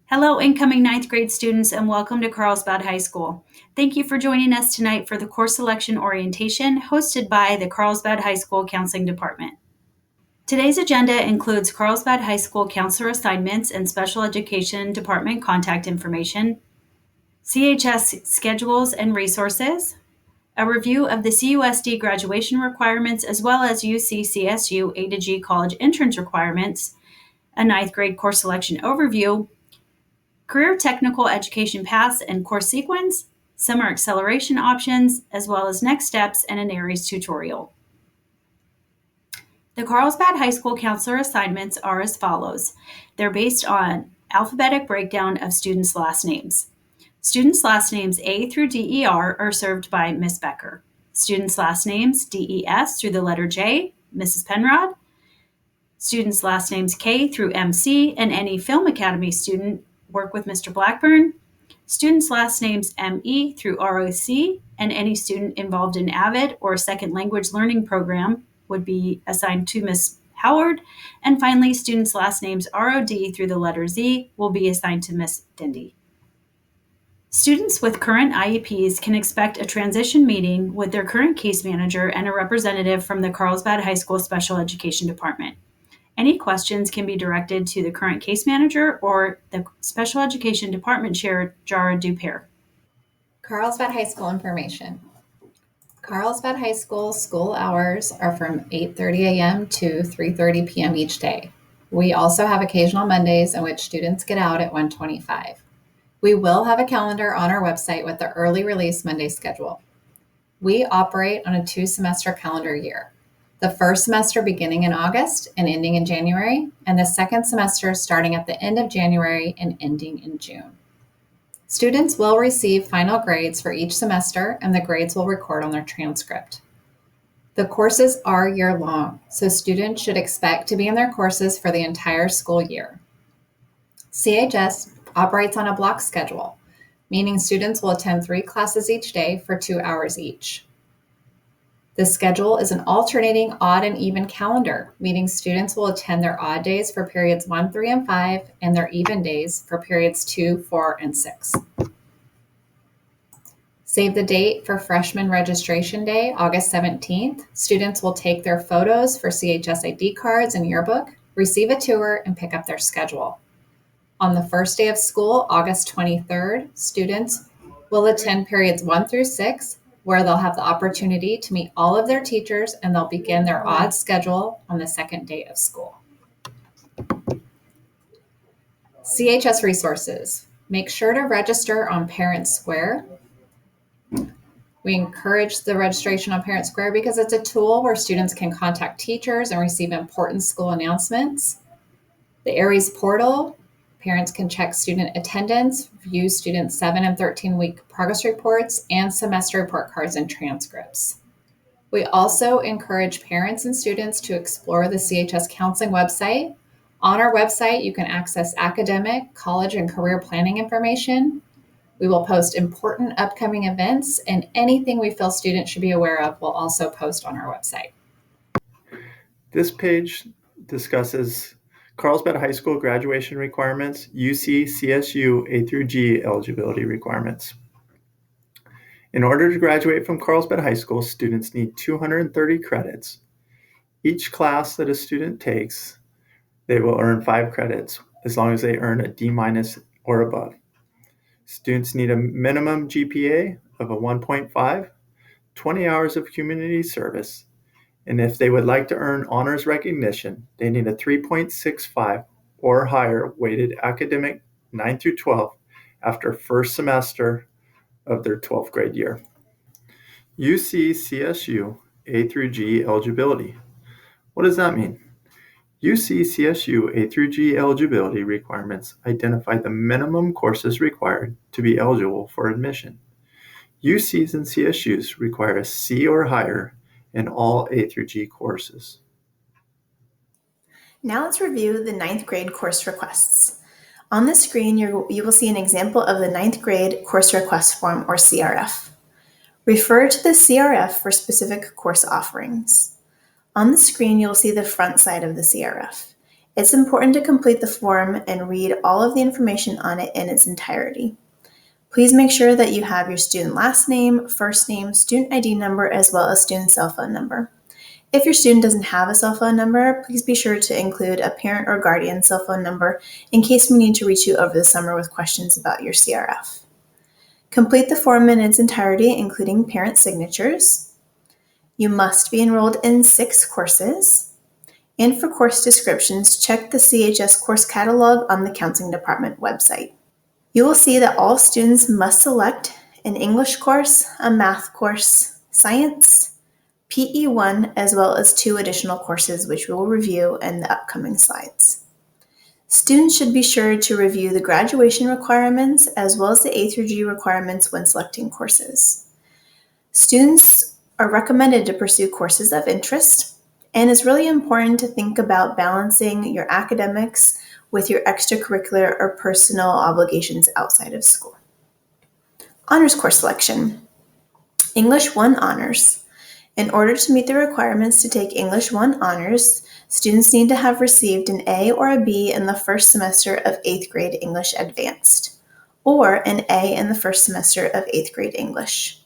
Hello, incoming ninth grade students, and welcome to Carlsbad High School. Thank you for joining us tonight for the course selection orientation hosted by the Carlsbad High School Counseling Department. Today's agenda includes Carlsbad High School counselor assignments and special education department contact information, CHS schedules and resources, a review of the CUSD graduation requirements, as well as UC-CSU A to G college entrance requirements, a ninth grade course selection overview, career technical education paths and course sequence, summer acceleration options, as well as next steps and an ARIES tutorial. The Carlsbad High School counselor assignments are as follows. They're based on alphabetic breakdown of students' last names. Students' last names A through DER are served by Ms. Becker. Students' last names DES through the letter J, Mrs. Penrod. Students' last names K through MC and any Film Academy student work with Mr. Blackburn. Students' last names ME through ROC and any student involved in AVID or second language learning program would be assigned to Ms. Howard. And finally, students' last names ROD through the letter Z will be assigned to Ms. Dindy. Students with current IEPs can expect a transition meeting with their current case manager and a representative from the Carlsbad High School Special Education Department. Any questions can be directed to the current case manager or the Special Education Department Chair, Jara Dupair. Carlsbad High School information. Carlsbad High School school hours are from 8:30 a.m. to 3:30 p.m. each day. We also have occasional Mondays in which students get out at 1:25. We will have a calendar on our website with the early release Monday schedule. We operate on a 2-semester calendar year. The first semester beginning in August and ending in January, and the second semester starting at the end of January and ending in June. Students will receive final grades for each semester, and the grades will record on their transcript. The courses are year-long, so students should expect to be in their courses for the entire school year. CHS operates on a block schedule, meaning students will attend 3 classes each day for 2 hours each. The schedule is an alternating odd and even calendar, meaning students will attend their odd days for periods 1, 3, and 5, and their even days for periods 2, 4, and 6. Save the date for Freshman Registration Day, August 17th. Students will take their photos for CHS ID cards and yearbook, receive a tour, and pick up their schedule. On the first day of school, August 23rd, students will attend periods 1 through 6, where they'll have the opportunity to meet all of their teachers, and they'll begin their odd schedule on the second day of school. CHS resources. Make sure to register on Parent Square. We encourage the registration on Parent Square because it's a tool where students can contact teachers and receive important school announcements. The ARIES portal. Parents can check student attendance, view student 7 and 13-week progress reports, and semester report cards and transcripts. We also encourage parents and students to explore the CHS counseling website. On our website, you can access academic, college, and career planning information. We will post important upcoming events, and anything we feel students should be aware of will also post on our website. This page discusses Carlsbad High School graduation requirements, UC-CSU A through G eligibility requirements. In order to graduate from Carlsbad High School, students need 230 credits. Each class that a student takes, they will earn 5 credits as long as they earn a D- or above. Students need a minimum GPA of a 1.5, 20 hours of community service, and if they would like to earn honors recognition, they need a 3.65 or higher weighted academic 9 through 12 after first semester of their 12th grade year. UC-CSU A through G eligibility. What does that mean? UC-CSU A through G eligibility requirements identify the minimum courses required to be eligible for admission. UCs and CSUs require a C or higher in all A through G courses. Now let's review the 9th grade course requests. On the screen, you will see an example of the 9th grade course request form, or CRF. Refer to the CRF for specific course offerings. On the screen, you'll see the front side of the CRF. It's important to complete the form and read all of the information on it in its entirety. Please make sure that you have your student last name, first name, student ID number, as well as student cell phone number. If your student doesn't have a cell phone number, please be sure to include a parent or guardian cell phone number in case we need to reach you over the summer with questions about your CRF. Complete the form in its entirety, including parent signatures. You must be enrolled in 6 courses. And for course descriptions, check the CHS course catalog on the Counseling Department website. You will see that all students must select an English course, a math course, science, PE1, as well as 2 additional courses which we will review in the upcoming slides. Students should be sure to review the graduation requirements as well as the A through G requirements when selecting courses. Students are recommended to pursue courses of interest, and it's really important to think about balancing your academics with your extracurricular or personal obligations outside of school. Honors course selection. English 1 Honors. In order to meet the requirements to take English 1 Honors, students need to have received an A or a B in the first semester of 8th grade English Advanced, or an A in the first semester of 8th grade English.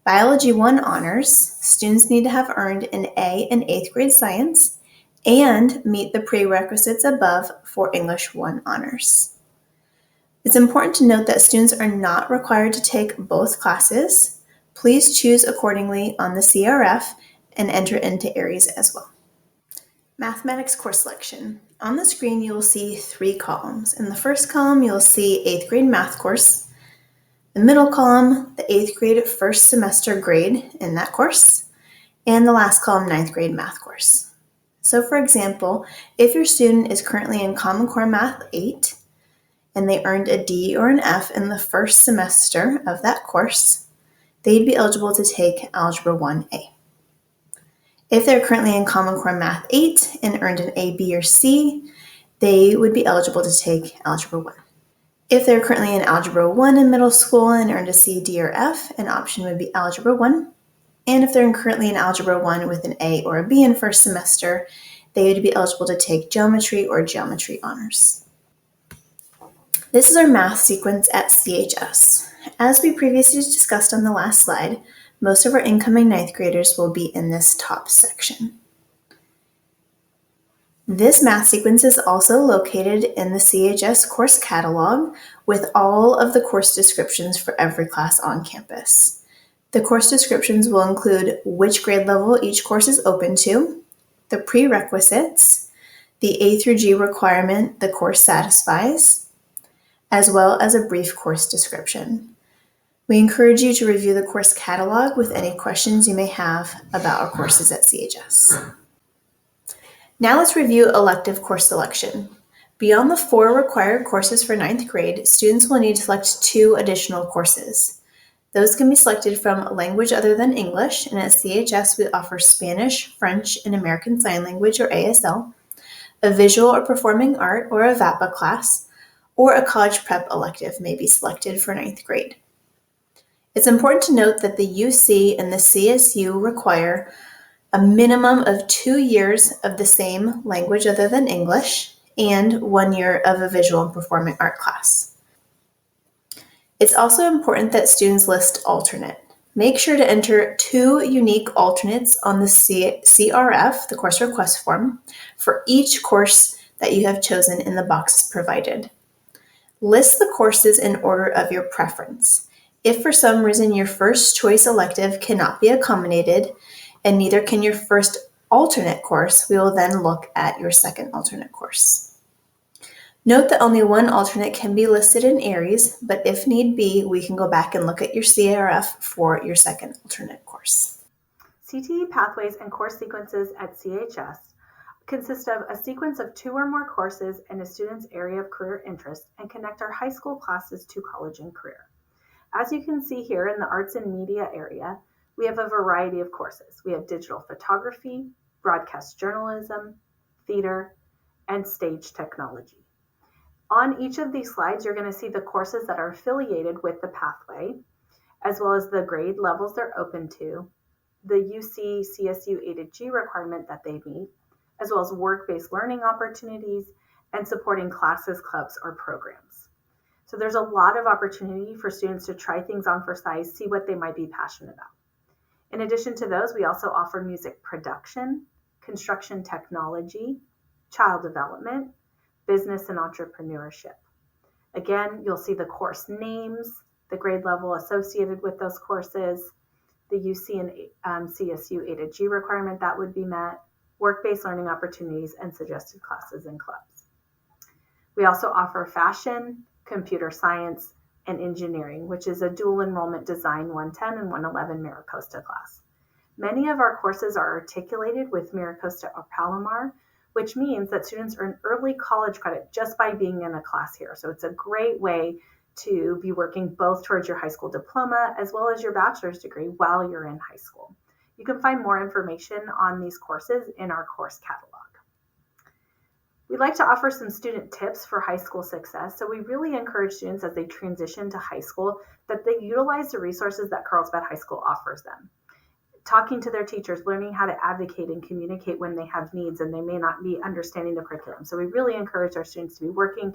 Biology 1 Honors, students need to have earned an A in 8th grade Science and meet the prerequisites above for English 1 Honors. It's important to note that students are not required to take both classes. Please choose accordingly on the CRF and enter into ARIES as well. Mathematics course selection. On the screen, you will see 3 columns. In the first column, you'll see 8th grade math course. The middle column, the 8th grade first semester grade in that course. And the last column, 9th grade math course. So for example, if your student is currently in Common Core Math 8 and they earned a D or an F in the first semester of that course, they'd be eligible to take Algebra 1A. If they're currently in Common Core Math 8 and earned an A, B, or C, they would be eligible to take Algebra 1. If they're currently in Algebra 1 in middle school and earned a C, D, or F, an option would be Algebra 1. And if they're currently in Algebra 1 with an A or a B in first semester, they would be eligible to take Geometry or Geometry Honors. This is our math sequence at CHS. As we previously discussed on the last slide, most of our incoming 9th graders will be in this top section. This math sequence is also located in the CHS course catalog with all of the course descriptions for every class on campus. The course descriptions will include which grade level each course is open to, the prerequisites, the A through G requirement the course satisfies, as well as a brief course description. We encourage you to review the course catalog with any questions you may have about our courses at CHS. Now let's review elective course selection. Beyond the 4 required courses for 9th grade, students will need to select 2 additional courses. Those can be selected from language other than English, and at CHS we offer Spanish, French, and American Sign Language or ASL, a visual or performing art or a VAPA class, or a college prep elective may be selected for 9th grade. It's important to note that the UC and the CSU require a minimum of 2 years of the same language other than English and 1 year of a visual and performing art class. It's also important that students list alternate. Make sure to enter 2 unique alternates on the CRF, the course request form, for each course that you have chosen in the boxes provided. List the courses in order of your preference. If for some reason your first choice elective cannot be accommodated, and neither can your first alternate course, we will then look at your second alternate course. Note that only 1 alternate can be listed in ARIES, but if need be, we can go back and look at your CRF for your second alternate course. CTE pathways and course sequences at CHS consist of a sequence of 2 or more courses in a student's area of career interest and connect our high school classes to college and career. As you can see here in the arts and media area, we have a variety of courses. We have digital photography, broadcast journalism, theater, and stage technology. On each of these slides, you're going to see the courses that are affiliated with the pathway, as well as the grade levels they're open to, the UC CSU A to G requirement that they meet, as well as work-based learning opportunities, and supporting classes, clubs, or programs. So there's a lot of opportunity for students to try things on for size, see what they might be passionate about. In addition to those, we also offer music production, construction technology, child development, business and entrepreneurship. Again, you'll see the course names, the grade level associated with those courses, the UC and CSU A to G requirement that would be met, work-based learning opportunities, and suggested classes and clubs. We also offer fashion, computer science, and engineering, which is a dual enrollment design 110 and 111 MiraCosta class. Many of our courses are articulated with MiraCosta or Palomar, which means that students earn early college credit just by being in a class here. So it's a great way to be working both towards your high school diploma as well as your bachelor's degree while you're in high school. You can find more information on these courses in our course catalog. We'd like to offer some student tips for high school success. So we really encourage students as they transition to high school that they utilize the resources that Carlsbad High School offers them. Talking to their teachers, learning how to advocate and communicate when they have needs and they may not be understanding the curriculum. So we really encourage our students to be working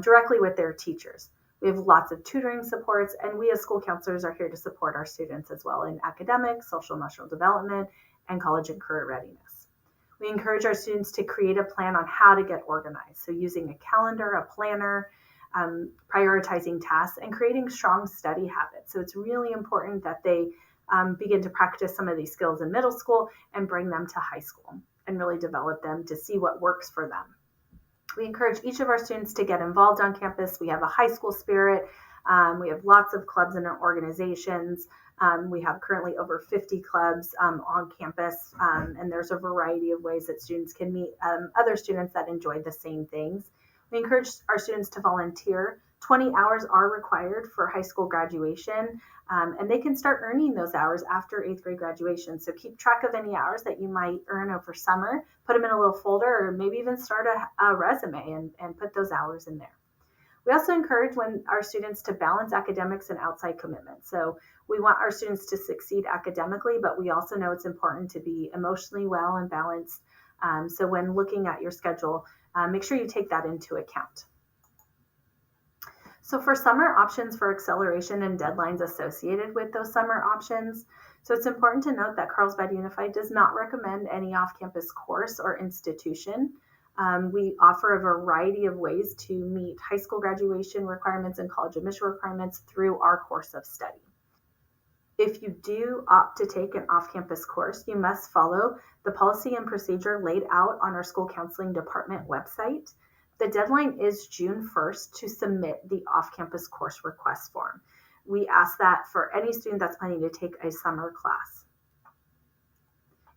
directly with their teachers. We have lots of tutoring supports, and we as school counselors are here to support our students as well in academics, social emotional development, and college and career readiness. We encourage our students to create a plan on how to get organized. So using a calendar, a planner, prioritizing tasks, and creating strong study habits. So it's really important that they begin to practice some of these skills in middle school and bring them to high school and really develop them to see what works for them. We encourage each of our students to get involved on campus. We have a high school spirit. We have lots of clubs and organizations. We have currently over 50 clubs on campus, and there's a variety of ways that students can meet other students that enjoy the same things. We encourage our students to volunteer. 20 hours are required for high school graduation, and they can start earning those hours after 8th grade graduation. So keep track of any hours that you might earn over summer, put them in a little folder, or maybe even start a resume and put those hours in there. We also encourage our students to balance academics and outside commitments. So we want our students to succeed academically, but we also know it's important to be emotionally well and balanced. So when looking at your schedule, make sure you take that into account. So for summer options for acceleration and deadlines associated with those summer options, so it's important to note that Carlsbad Unified does not recommend any off-campus course or institution. We offer a variety of ways to meet high school graduation requirements and college admission requirements through our course of study. If you do opt to take an off-campus course, you must follow the policy and procedure laid out on our school counseling department website. The deadline is June 1st to submit the off-campus course request form. We ask that for any student that's planning to take a summer class.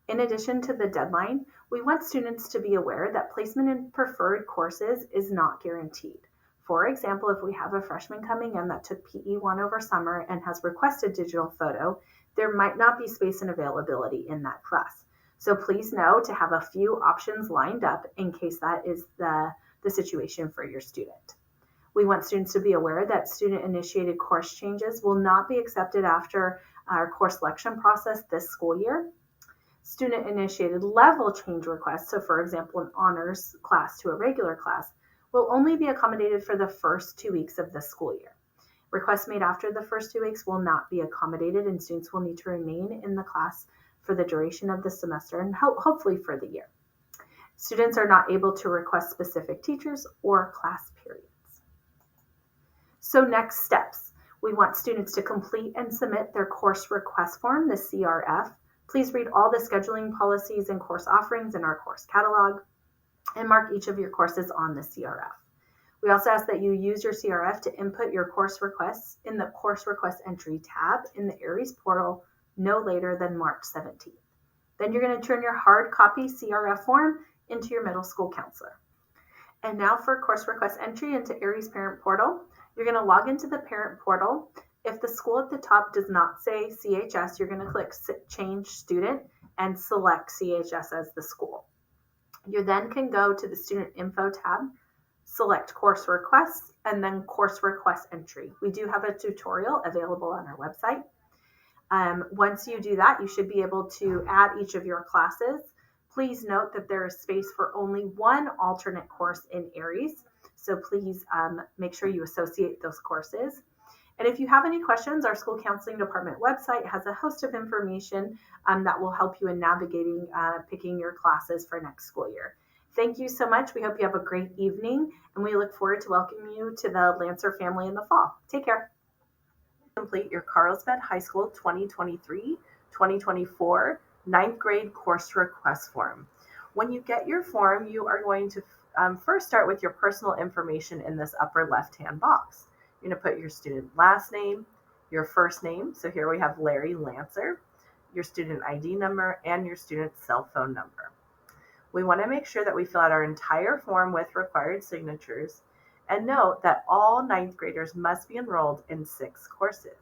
In addition to the deadline, we want students to be aware that placement in preferred courses is not guaranteed. For example, if we have a freshman coming in that took PE 1 over summer and has requested digital photo, there might not be space and availability in that class. So please know to have a few options lined up in case that is the situation for your student. We want students to be aware that student-initiated course changes will not be accepted after our course selection process this school year. Student-initiated level change requests, so for example, an honors class to a regular class, will only be accommodated for the first 2 weeks of the school year. Requests made after the first 2 weeks will not be accommodated, and students will need to remain in the class for the duration of the semester and hopefully for the year. Students are not able to request specific teachers or class periods. So next steps, we want students to complete and submit their course request form, the CRF. Please read all the scheduling policies and course offerings in our course catalog and mark each of your courses on the CRF. We also ask that you use your CRF to input your course requests in the course request entry tab in the Aries portal no later than March 17th. Then you're going to turn your hard copy CRF form into your middle school counselor. And now for course request entry into Aries Parent Portal, you're going to log into the parent portal. If the school at the top does not say CHS, you're going to click Change Student and select CHS as the school. You then can go to the Student Info tab, select Course Requests, and then Course Request Entry. We do have a tutorial available on our website. Once you do that, you should be able to add each of your classes Please note that there is space for only one alternate course in Aries, so please make sure you associate those courses. And if you have any questions, our school counseling department website has a host of information that will help you in navigating picking your classes for next school year. Thank you so much. We hope you have a great evening, and we look forward to welcoming you to the Lancer family in the fall. Take care. Complete your Carlsbad High School 2023-2024 ninth grade course request form. When you get your form, you are going to first start with your personal information in this upper left-hand box. You're going to put your student last name, your first name, so here we have Larry Lancer, your student ID number, and your student's cell phone number. We want to make sure that we fill out our entire form with required signatures, and note that all ninth graders must be enrolled in 6 courses.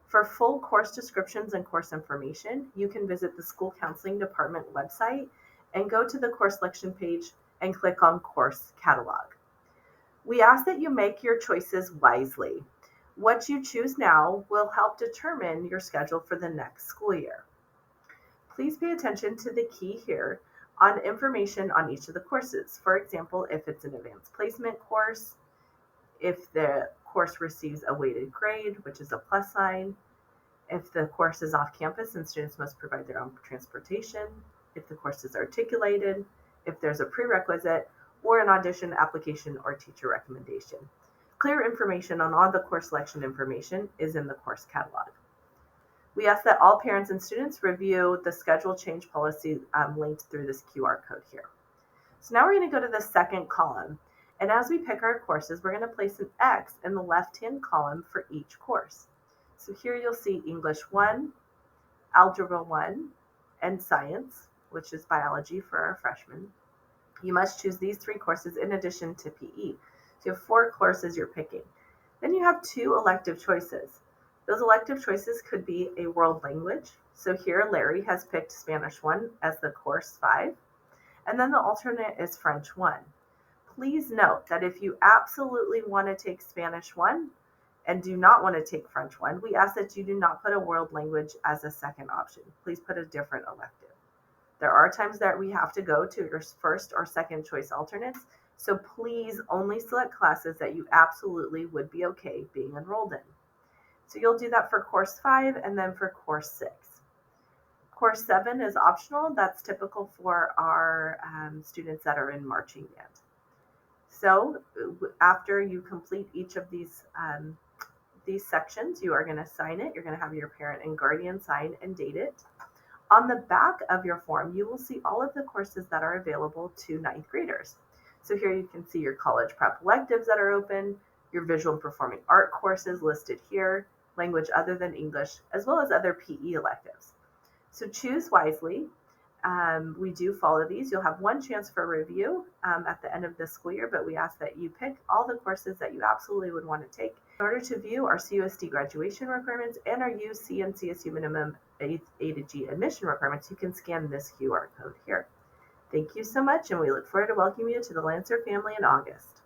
For full course descriptions and course information, you can visit the school counseling department website and go to the course selection page and click on course catalog. We ask that you make your choices wisely. What you choose now will help determine your schedule for the next school year. Please pay attention to the key here on information on each of the courses. For example, if it's an advanced placement course, if the course receives a weighted grade, which is a plus sign, if the course is off campus and students must provide their own transportation, if the course is articulated, if there's a prerequisite, or an audition, application, or teacher recommendation. Clear information on all the course selection information is in the course catalog. We ask that all parents and students review the schedule change policy linked through this QR code here. So now we're going to go to the second column. And as we pick our courses, we're going to place an X in the left-hand column for each course. So here you'll see English 1, Algebra 1, and Science, which is biology for our freshmen. You must choose these 3 courses in addition to PE. So you have 4 courses you're picking. Then you have 2 elective choices. Those elective choices could be a world language. So here Larry has picked Spanish 1 as the course 5. And then the alternate is French 1. Please note that if you absolutely want to take Spanish 1 and do not want to take French 1, we ask that you do not put a world language as a second option. Please put a different elective. There are times that we have to go to your first or second choice alternates, so please only select classes that you absolutely would be okay being enrolled in. So you'll do that for course 5 and then for course 6. Course 7 is optional. That's typical for our students that are in marching band. So after you complete each of these sections, you are going to sign it. You're going to have your parent and guardian sign and date it. On the back of your form, you will see all of the courses that are available to ninth graders. So here you can see your college prep electives that are open, your visual and performing art courses listed here, language other than English, as well as other PE electives. So choose wisely. We do follow these. You'll have one chance for review at the end of this school year, but we ask that you pick all the courses that you absolutely would want to take. In order to view our CUSD graduation requirements and our UC and CSU minimum A to G admission requirements, you can scan this QR code here. Thank you so much, and we look forward to welcoming you to the Lancer family in August.